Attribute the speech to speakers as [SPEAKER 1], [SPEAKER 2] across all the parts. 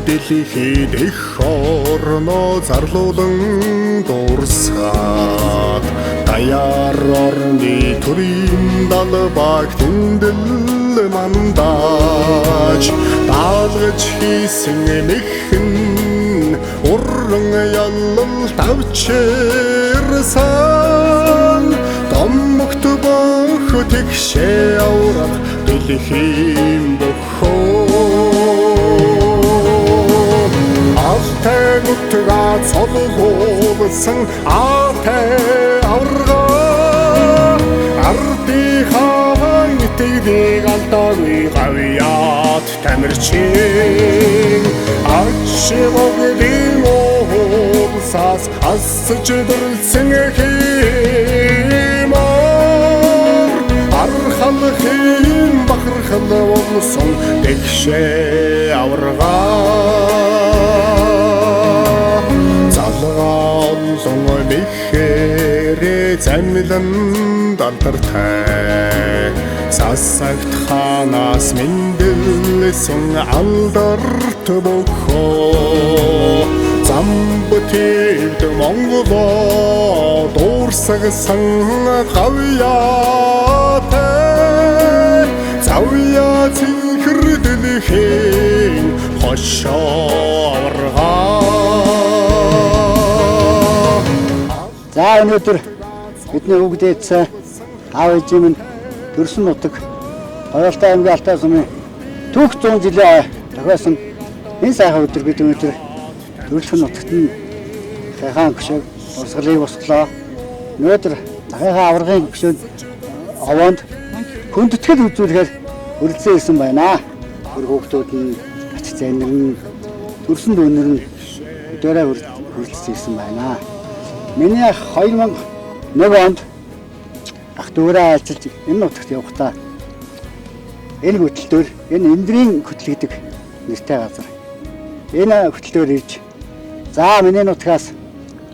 [SPEAKER 1] дэлхийд их орноо зарлуулан дуурсаад даяар орны төрийн далбаг тэндэл мандаж даалгаж хийсэн мэхэн уран ялал тавчирсан домогт бох тэгшээ аврах дэлхийн бохоо алтай нутгаа цолгуулсан аатай аврага ардийнхаа итгэдэг алдаагүй гавьяат тамирчин ашигогдын уусаас асч дөрсөн хэмээр архалхын бахархал болсон тэгшээ аврага залгаалсан бихээрээ замлан далдартай сасагт ханаас мэндэлсэн алдарт бохоо замбтээд Монголоо дуурсагсан гавьяатай завья цэнхэр дэлхийн хошоо аваргаа.
[SPEAKER 2] За өнөөдөр бидний бүгдээдсэн аав ээжийн минь төрсөн нутаг Хоёролтой аймгийн Алтай сумын түүх 100 жилийн тохиосон энэ сайхан өдөр бид өнөөдөр төрөлхөн нутагт нь сайхан гүшиг урсгалыг босглоо. Өнөөдөр дахиад аврагын гүшөөнд овоонд хүндэтгэл үзүүлэхээр хүрэлцэн ирсэн байна. Хөр хүүхдүүд нь ач зээнэр нь төрсөн дүүнэр нь өдөрөө хүрэлцэн ирсэн байна. Миний ах 2001 онд ах дүүрээ ажиллаж энэ нутагт явахдаа энэ хөтөлбөр энэ эндрийн хөтөл гэдэг нэртэй газар. Энэ хөтөлбөр ирж за миний нутгаас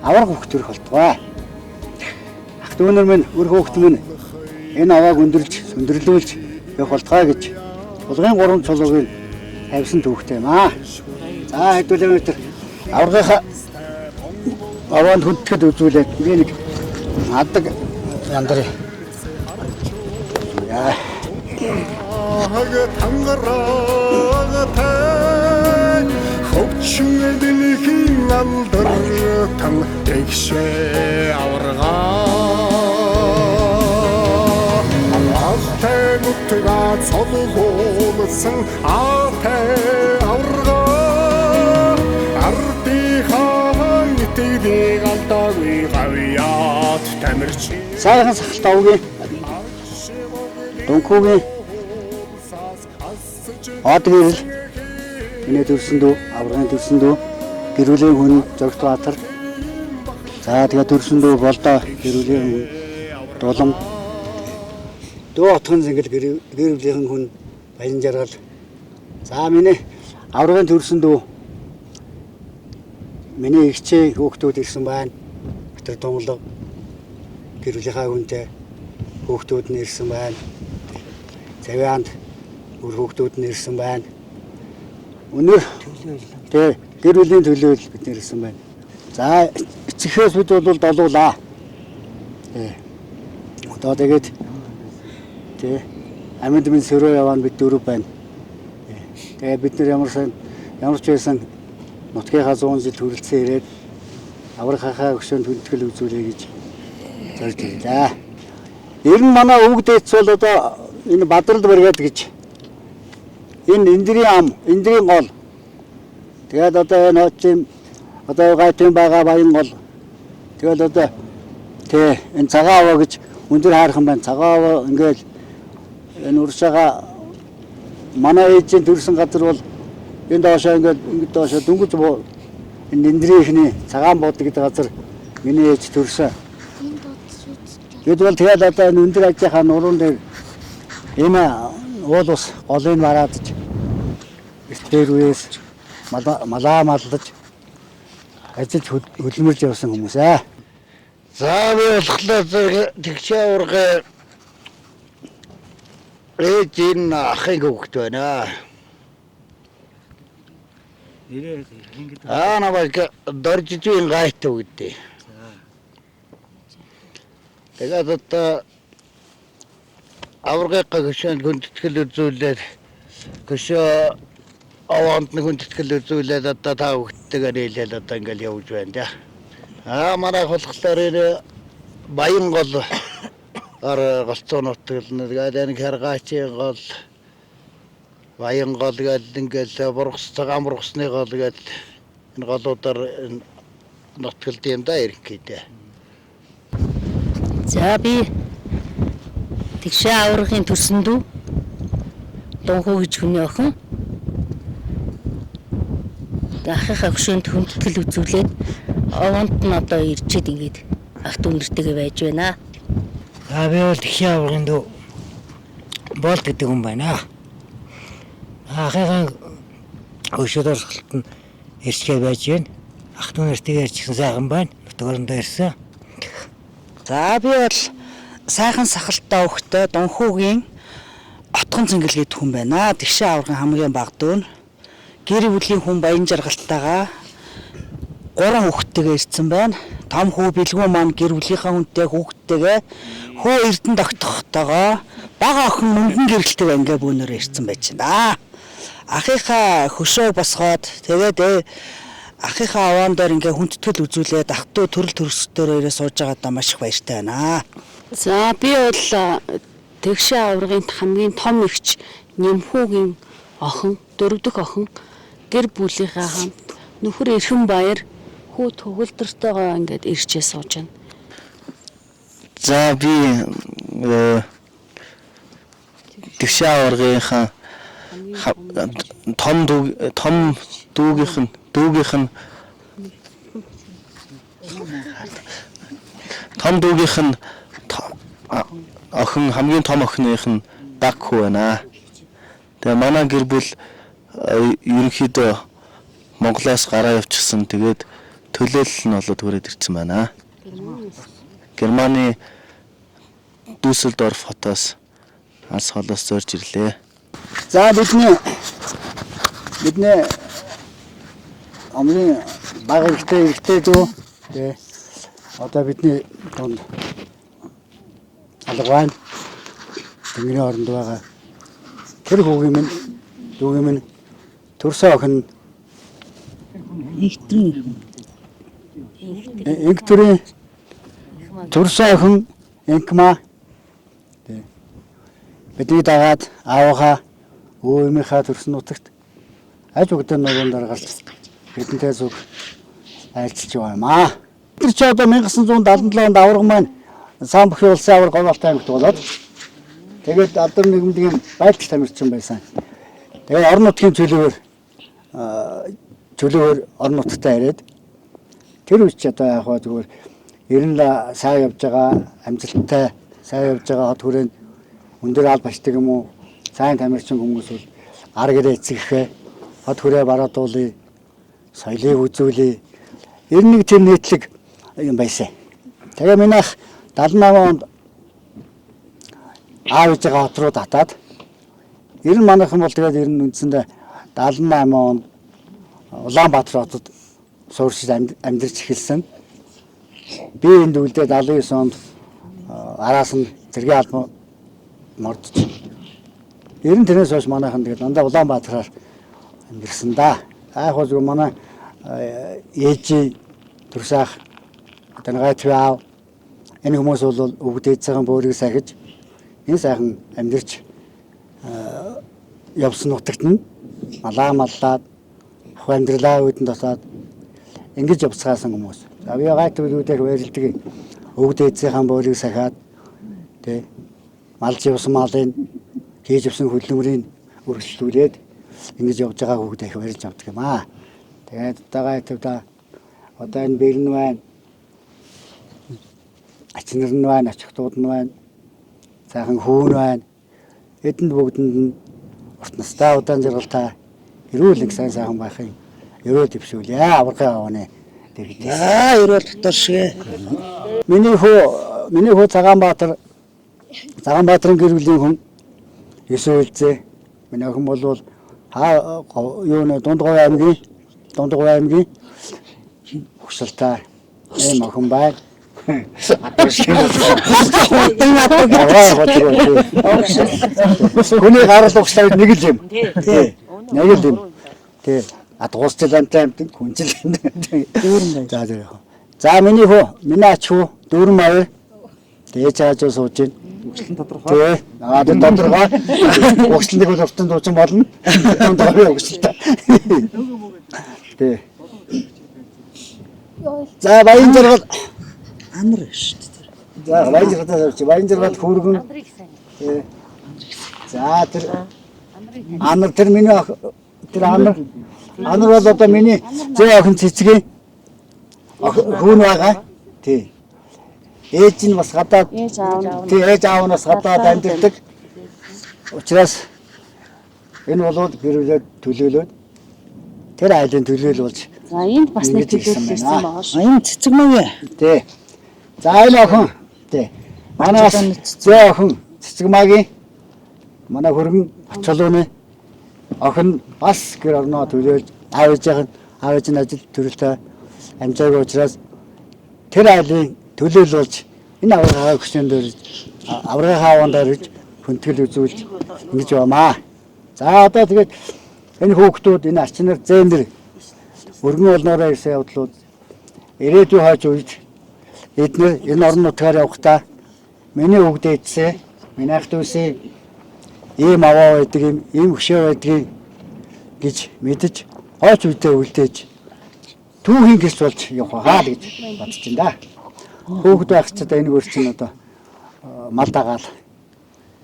[SPEAKER 2] авраг хөх төрөх болтугай. Ах дүүнэр минь өр хүүхд минь энэ авааг өндөрлж сөндөрлүүлж явах болтугай гэж булгын 3 цолоогийг тавьсан түүхтэй юм аа. За хэдүүлээ өнөөдөр аврагынхаа аваанд хүндэтгэл үзүүлээд би нэг адаг яндар яа тангарагатай хөвчин дэлхийн алдартай тэгшээ аваргаа алтай нутгаа цолгуулсан аатай аваргаа ардийнхаа итгэдэг алдаагүй гавьяат тамирчин сайхан сахалтай уугийн дунхуугийн одгэрэл энэ төрсөн дүү аврагын төрсөн дүү гэрүүлийн хүн Зогт Баатар за тэгээ төрсөн дүү болдоо гэрүүлийн хүн Дулам дөө отхон зингэл гэрүүлийн хүн Баян Жаргал за миний аврагын төрсөн дүү миний ихчээ хүүхдүүд ирсэн байна. Батар Тунгалаг гэрүүлийнхаа хүнтэй хүүхдүүд нь ирсэн байна. Завианд өр хүүхдүүд нь ирсэн байна. Өнөр тий гэрүүлийн төлөө бид ирсэн байна. За эцэгхээс бид бол долуулаа. Тий. Одоо тэгээд тий амьд минь сөрөө яваа бид 4 байна. Тэгээ бид нар ямар ч байсан нутгийнхаа 100 жил хүрэлцэн ирээд аврагынхаа өгшөөнд хүндэтгэл үзүүлэе гэж зорж ирлээ. Ер нь манай өвгдээц бол одоо энэ Бадрал бригад гэж энэ эндрийн гол. Тэгээд одоо энэ хотын одоо гайтын байгаа баян гол. Тэгээд одоо тий энэ цагаан аваа гэж өндөр хайрхан байна. Цагаан аваа ингээл энэ уршаага манай ээжийн төрсэн газар бол энэ доошоо ингээд доошоо дүнгиж энэ эндрийнхний цагаан бод гэдэг газар миний ээж төрсөн. Бид бол тэгээд одоо энэ өндөр ажийнхаа нуруунд дээр энэ уул ус голыг мараадж эртээр үеэс малаа малдаж ажиллаж хөдөлмөрж явсан хүмүүс аа. За би болохоор тэгшээ ургаа ээж энэ ахын хөвгт байна.
[SPEAKER 3] Нэрээ ингэж
[SPEAKER 2] Намайг доржижийн гайтай үгдээ. Тэгээд одоо аваргыг гүшэн хүндэтгэл үзүүлээд гүшөө аваанд нь хүндэтгэл үзүүлээд одоо та хүүхдтэйгээ нийлээд одоо ингээл явж байна да. Манай болохоор энэ Баянгол голцоо нутгал нэг хэргаачийн гол Баянгол гэдэг ингээл цагаан бургасны гол гэдэг энэ голуудаар нутгалд юм да ерөнхийдөө.
[SPEAKER 4] За би тэгшээ аврагын төрсөн дүү Дунхуу гэж хүний охин. Ахыхаа хөшөөнд хүндэтгэл үзүүлээд овонд нь одоо ирчээд ингээд ах дүү нэртэйгээ байж байна.
[SPEAKER 3] би бол тэгшээ аврагын дүү болт гэдэг хүн байна. Ахыхаа хөшөөд орсголт нь ирчээ байж байна. Ах дүү нэртэйгээ ирчихсэн сайхан байна. Нутгаарндаа ирсэн.
[SPEAKER 5] За би бол сайхан сахалтай өвгтэй Дунхуугийн Отгон Цэнгэл гэдэг хүн байна. Тэгшээ аврагын хамгийн бага дүү. Гэр бүлийн хүн баян жаргалтайгаа 3 хүүхэдтэйгээ ирсэн байна. Том хүү бэлгүүн маань гэр бүлийнхаа хүнтэй хүүхэдтэйгээ хөө эрдэнэ тогтохтойгоо бага охин мөнгөн гэрэлтэйгээ ингээ бүүнээр ирсэн байж байна. Ахыхаа хөшөө босгоод тэгээд ахыхаа аваан дээр ингээ хүндэтгэл үзүүлээд ах トゥ төрөл төрөсөөр ирээ сууж байгаадаа маш их баяртай байна.
[SPEAKER 4] За би бол тэгшээ аврагын хамгийн том эгч Нэмхүүгийн охин, 4 дахь охин гэр бүлийнхаа хамт нөхөр Эрхэн баяр хүү төгөлдөртөөгөө ингээд ирчээ сууж байна.
[SPEAKER 3] За би тэгшээ аврагынхаа том дүүгийнх нь охин хамгийн том охиных нь даг хүү байна. Тэгээ манай гэр бүл ерөнхийдөө Монголоос гараа явчихсан. Тэгээд төлөөлөл нь болоод хүрээд ирсэн байна. Германы Düsseldorf хотоос алс холоос зорж ирлээ.
[SPEAKER 2] За бидний амны бага ихтэй дүү. Тэ. Одоо бидний донд алгаван тэнгэрийн оронд байгаа. Тэр хүүгийн минь төрсөн охин Инктрийн төрсөн охин Инкма. Тэ. Бидний дагаад аавынхаа өвөмийнхаа төрсөн нутагт аж үгдэн нуруунд даргалж бидэнтэй зүг айлчилж байгаамаа. Тэр ч одоо 1977 онд авраг маань Сан бүхий улсын авраг Говьалтай аймагт болоод тэгээд алдар нэгмдгийн байлдал тамирчин байсан. Тэгээд орон нутгийн чөлөөр орон нутгатаа ирээд тэр үуч одоо яг хаа зүгээр ер нь сайн явж байгаа амжилттай сайн явж байгаа хот хүрээнд өндөр аль бачдаг юм уу сайн тамирчин хүмүүс бол аргэрээ эцэгхээ хот хүрээ бараадуулъя соёлыг үзүүлъя ер нь нэг тийм нийтлэг юм байсан. Тэгээ миний ах 78 онд аав ээжээ хот руу татаад ер нь манайхан бол тэгээд ер нь үндсэндээ 78 онд Улаанбаатар хотод суурьшиж амьдарч эхэлсэн. Би энд үлдээд 79 онд араас нь зэргийн албан мордож. Ер нь тэрнээс хойш манайхан тэгээд дандаа Улаанбаатараар амьдэрсэн да. Яг хөө манай ээжийн төрсөөх тангаатваа энэ хүмүүс бол өвдөж цагаан бөөрийг сахиж энэ сайхан амьдэрч явсан нутагт нь маллаад амьдралаа үүдэн тосоод ингэж явцгаасан хүмүүс. За би гайтвуудыг баярлдаг. Өвдөжийнхаа бөөрийг сахиад тэ малж явсан малын хийж явсан хөдөлмөрийн үргэлжлүүлээд ингэж явж байгаа хүүхдээ их баярлж авдаг юм аа. Тэгээд гайтвда одоо энэ бэлэн байна. Ачнэр нь байна, ачхтууд нь байна. Сайхан хүүн байна. Эдэнд бүгдэнд нь урт настай удаан жаргалтай эрүүл их сайхан байхын эрүүл дэвшүүлье. Аврагын авааны дэрэгдээ.
[SPEAKER 5] Эрүүл дотор шиг.
[SPEAKER 2] Миний хүү Цагаанбаатарын гэр бүлийн хүн Есүлзээ. Миний охин бол Дундгой аймгийн Дундгой аймгийн Угсалтай эм охин байна. Хүний гарал угсаад нэг л юм. Тий. Нэг л юм. Тий. Дуусчлантай амт хүнжил. Дүүрэн байна. За тэр яг. За миний ач хүү дүүрэн маяг. Тэгээ цааж сууж байна. Угслан тодорхой. Тий. Тэр тодорхой. Угсланыг бол автан дуучин болно. Дундгой угсалтай. Тий. За баян жаргал
[SPEAKER 5] Амар шүү дээ.
[SPEAKER 2] за баян жаргал баян жаргал хүргэн. За тэр амар тэр миний тэр амар бол одоо миний зөө охин цэцгийн хүүн байгаа. Тий. Ээж нь бас гадаад тий ээж аав нь бас гадаад амьдардаг. Учираас энэ болоод гэрүүлээд төлөөлөөд тэр айлын төлөөлүүлж.
[SPEAKER 4] За энд бас нэг төлөөлөл ирсэн байгаа шүү.
[SPEAKER 5] Энэ цэцэг мөн ээ.
[SPEAKER 2] Тий. За энэ охин тий. Манаас зөө охин цэцэг магийн манай хөргөн чулууны охин бас гэр орноо төлөөлж аавж нь ажил төрөлтэй амжаагүй учраас тэр айлын төлөөлүүлж энэ аврагын хөшөөнд дөрж аврагын хааванд дөрж хүндэтгэл үзүүлж ингэж баймаа. За одоо тэгээд энэ хүүхдүүд энэ арчнаар зэндэр өргөн олноороо ирсэн явдлууд ирээдүйн хойч үед эдгээр энэ орон нутгаар явахдаа миний хөвгд ээжсээ миний ах дүүсээ ийм аваа байдаг ийм хөшөө байдаг гэж мэдэж хойч үедээ үлдээж түүхийн гэрч болж явах хаа гэж бодож байна да. Хүүхд байхчаад энэ гэр чинь одоо мал дагаал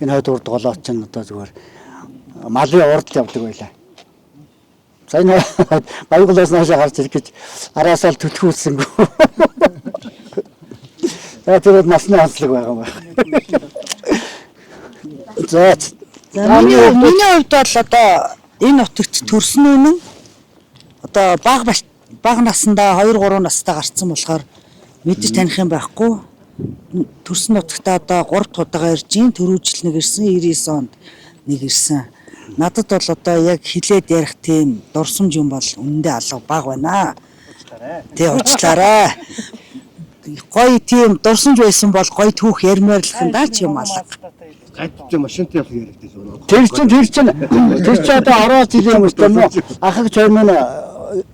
[SPEAKER 2] энэ хойд урд голооч чинь одоо зүгээр малын урд явдаг байлаа. За энэ баяглаас наашаа гарч ирэх гэж араасаа л түлхүүлсэнгүй. За тэр насны онцлог байгаа юм байна. За
[SPEAKER 5] Миний хувьд бол одоо энэ нутагт төрсөн үнэн одоо бага насндаа 2-3 настай гарцсан болохоор мэдж таних юм байхгүй. Төрсөн нутагтаа одоо 3 дахь удаага ирж ийн төрүүжил нэг ирсэн 99 онд нэг ирсэн. Надад бол одоо яг хилээд ярих тийм дурсамж юм бол үнэндээ алга бага байна. Тэ уучлаарай. Гой тийм дурсамж байсан бол гой түүх ярмаар л хэн даа ч юм алга.
[SPEAKER 6] Гайдтай машинтай явах яригдаж байна.
[SPEAKER 2] тэр чинь одоо 10 жилийн өмнө юм уу? Ахаг чоймын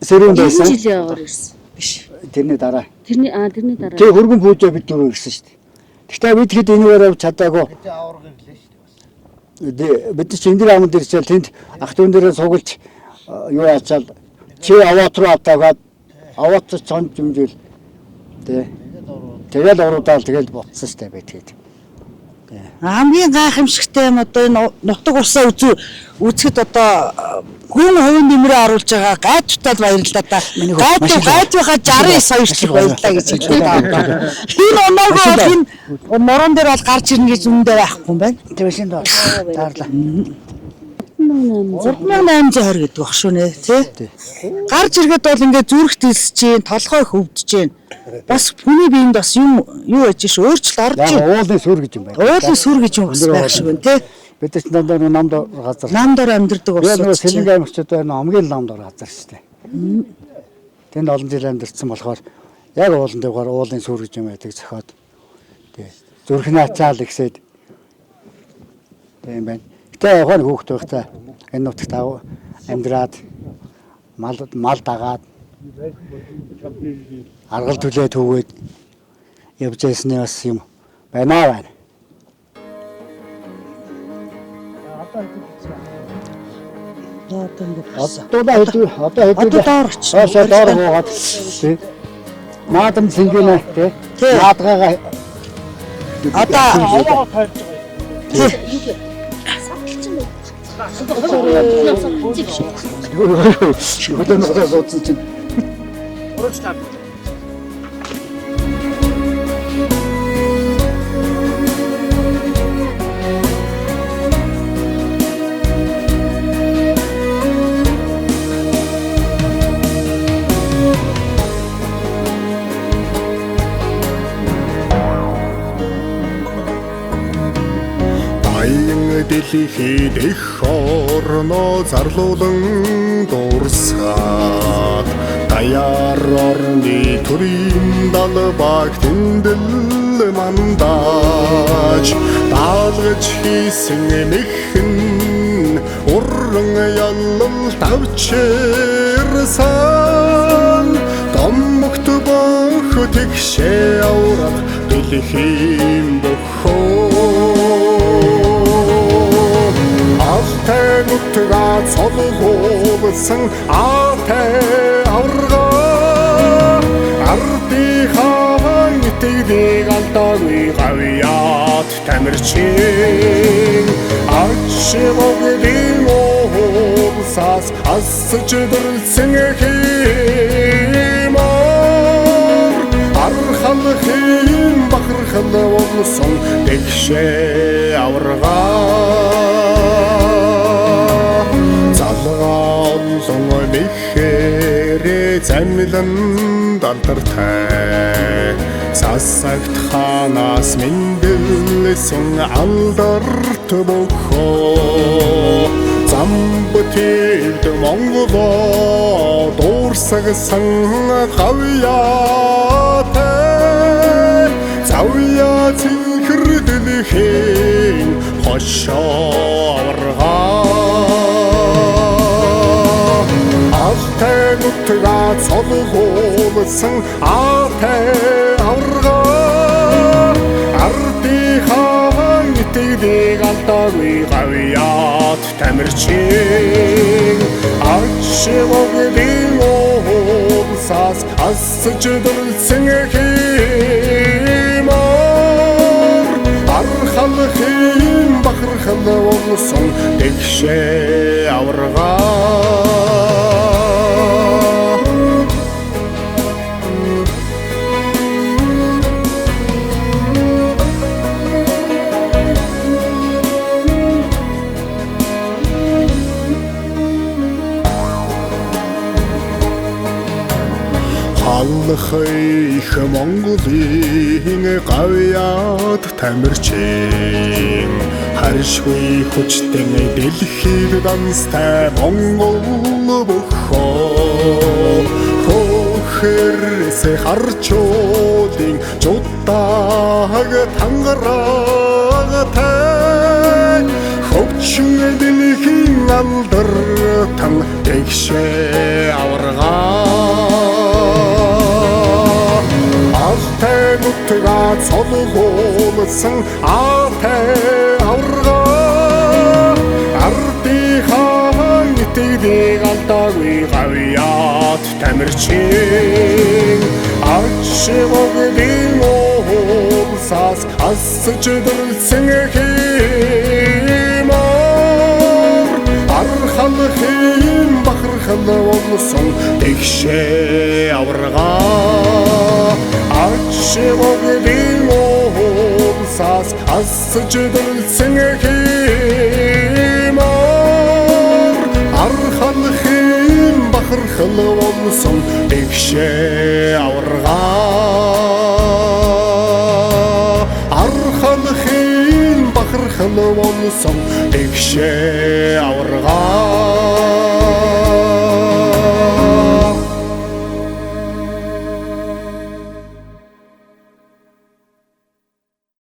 [SPEAKER 2] сэрүүн байсан.
[SPEAKER 4] Жилийн агаар ирсэн.
[SPEAKER 2] Биш. Тэрний дараа.
[SPEAKER 4] Тэрний дараа.
[SPEAKER 2] Тэг хөргөн пүүжээ бид дөрөв ирсэн шүү дээ. Гэхдээ бид хэд энэгээр авч чадаагүй. Бид чинь энэ амд ирчихэл тэнд ах дүүн дээрээ сугалж юу ачаал чи аваад руу атаагаад аваад цонж юмжил тий. Тэгэл уруудаал тэгэл буцсан шүү дээ бид хэд.
[SPEAKER 5] Хамгийн гайхамшигтай юм одоо энэ нутаг усаа үзэхэд одоо хүн хувийн нэмрээ оруулж байгаа гайдтад баярлалаа та. Гайдынхаа 69 соёрчлог баярлалаа гэж хэлдэг. Энэ оноогүй бол энэ морон дээр бол гарч ирнэ гэж үндэ байхгүй юм байна.
[SPEAKER 2] Тэвшинд таарлаа.
[SPEAKER 5] 3820 гэдэг баг шүү нэ тий. Гарч ирэхэд бол ингээд зүрх дэлсэж чинь толгой хөвдөж чинь бас хүний биеинд бас юу яж ш өөрчлөлт орж чинь
[SPEAKER 2] уулын сүр гэж юм байна.
[SPEAKER 5] уулын сүр гэж юм бас байх шиг байна тий.
[SPEAKER 2] Бид ч дандаа намд газар.
[SPEAKER 5] Намдор амьдардаг
[SPEAKER 2] Яг нэг
[SPEAKER 5] болсон.
[SPEAKER 2] сэлэнг аймагчд байна хамгийн намд газар шүү дээ. Тэнд олон жил амьдэрсэн болохоор яг уулын дэвгаар уулын сүр гэж юм байдаг зохиод. Тий. Зүрхнээ ачаал ихсээд тийм байна. Тэ яг хөөхт байхтай энэ нутагт амьдраад мал дагаад аргал түлээ төвөөд явж ясны бас юм байна. Одоо
[SPEAKER 5] доорч.
[SPEAKER 2] Доор гоогаад тий. Наадам сингэнэ тий. Наадгаага
[SPEAKER 5] Одоо
[SPEAKER 2] Хөдөлгөөн суудсан чинь
[SPEAKER 1] дэлхийд их орноо зарлуулан дуурсаад даяар орны төрийн далбаг тэндэл мандаж даалгаж хийсэн мэхэн уран ялалт авчирсан домогт бөх тэгшээ аврах дэлхийн бөхөө алтай нутга цолгуулсан аатай аврага ардийнхаа итгэдэг алдаагүй гавьяат тамирчин Ачивогдин оолсаас асч дөрөлсөн химор архалхин бахархал олсон тэгшээ аврага залгаалсан мэхэрэ замлан далдартай сасагт ханаас мэндэлсэн алдарт бөхөө замбтээд Монголоо дуурсагсан гавьяатай завья цэнхэр дэлхийн хошоо аваргаа алтай нутга цолгуулсан аатай аваргаа ардийнхаа итгэдэг алдаагүй гавьяат тамирчин ачивогдин оолсаас асч дөрөлсөн химор архалхин бахархал олсон тэгшээ аваргаа Алхах Монголын гавьяат тамирчин харшгүй хүчтэй дэлхийд данстай Монгол бөхөө хөхөрс харчуудын жудааг тангараатай хөвчин дэлхийн алдартай тэгшээ аваргаа алтай нутга цолгуулсан аатай аваргаа ардийнхаа итгэдэг алдаагүй гавьяат тамирчин ачивогдин оолсаас асч дөрөлсөн химор архалхин бахархал олсон тэгшээ аваргаа ачивогдин оолсаас асч дөрөлсөн химор архалхин бахархал олсон тэгшээ аваргаа архалхин бахархал олсон тэгшээ аваргаа